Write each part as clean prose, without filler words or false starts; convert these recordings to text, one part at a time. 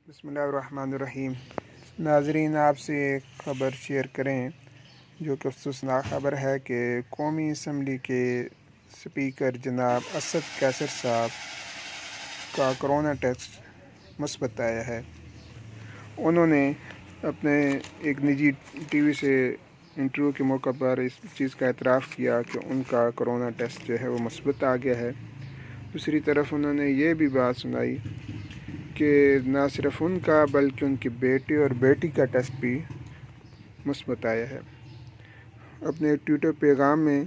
بسم اللہ الرحمن الرحیم۔ ناظرین، آپ سے ایک خبر شیئر کریں جو کہ افسوسناک خبر ہے کہ قومی اسمبلی کے اسپیکر جناب اسد قیصر صاحب کا کرونا ٹیسٹ مثبت آیا ہے۔ انہوں نے اپنے ایک نجی ٹی وی سے انٹرویو کے موقع پر اس چیز کا اعتراف کیا کہ ان کا کرونا ٹیسٹ جو ہے وہ مثبت آ گیا ہے۔ دوسری طرف انہوں نے یہ بھی بات سنائی کہ نہ صرف ان کا بلکہ ان کے بیٹے اور بیٹی کا ٹیسٹ بھی مثبت آیا ہے۔ اپنے ٹویٹر پیغام میں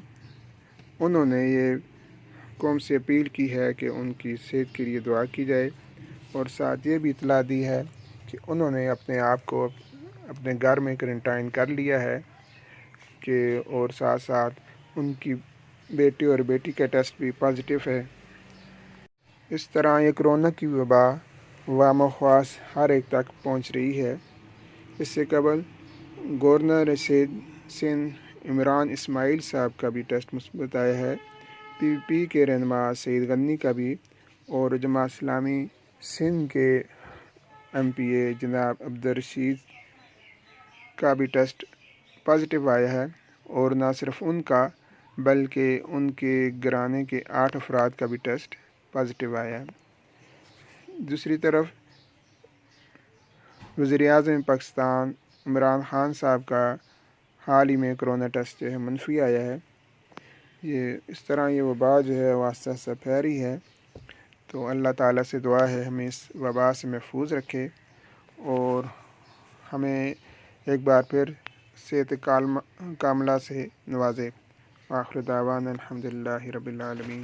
انہوں نے یہ قوم سے اپیل کی ہے کہ ان کی صحت کے لیے دعا کی جائے، اور ساتھ یہ بھی اطلاع دی ہے کہ انہوں نے اپنے آپ کو اپنے گھر میں کرنٹائن کر لیا ہے اور ساتھ ساتھ ان کی بیٹے اور بیٹی کا ٹیسٹ بھی پازیٹیو ہے۔ اس طرح یہ کرونا کی وبا وام و خواص ہر ایک تک پہنچ رہی ہے۔ اس سے قبل گورنر سندھ عمران اسماعیل صاحب کا بھی ٹیسٹ مثبت آیا ہے۔ پی پی پی کے رہنما سعید غنی کا بھی، اور جماعت اسلامی سندھ کے ایم پی اے جناب عبدالرشید کا بھی ٹیسٹ پازیٹیو آیا ہے، اور نہ صرف ان کا بلکہ ان کے گھرانے کے 8 افراد کا بھی ٹیسٹ پازیٹیو آیا ہے۔ دوسری طرف وزیر اعظم پاکستان عمران خان صاحب کا حال ہی میں کرونا ٹیسٹ جو ہے منفی آیا ہے۔ اس طرح یہ وبا جو ہے وہ آہستہ آہستہ پھیل رہی ہے، تو اللہ تعالیٰ سے دعا ہے ہمیں اس وبا سے محفوظ رکھے اور ہمیں ایک بار پھر صحت کاملہ سے نوازے۔ آخر دعوانا الحمدللہ رب العالمین۔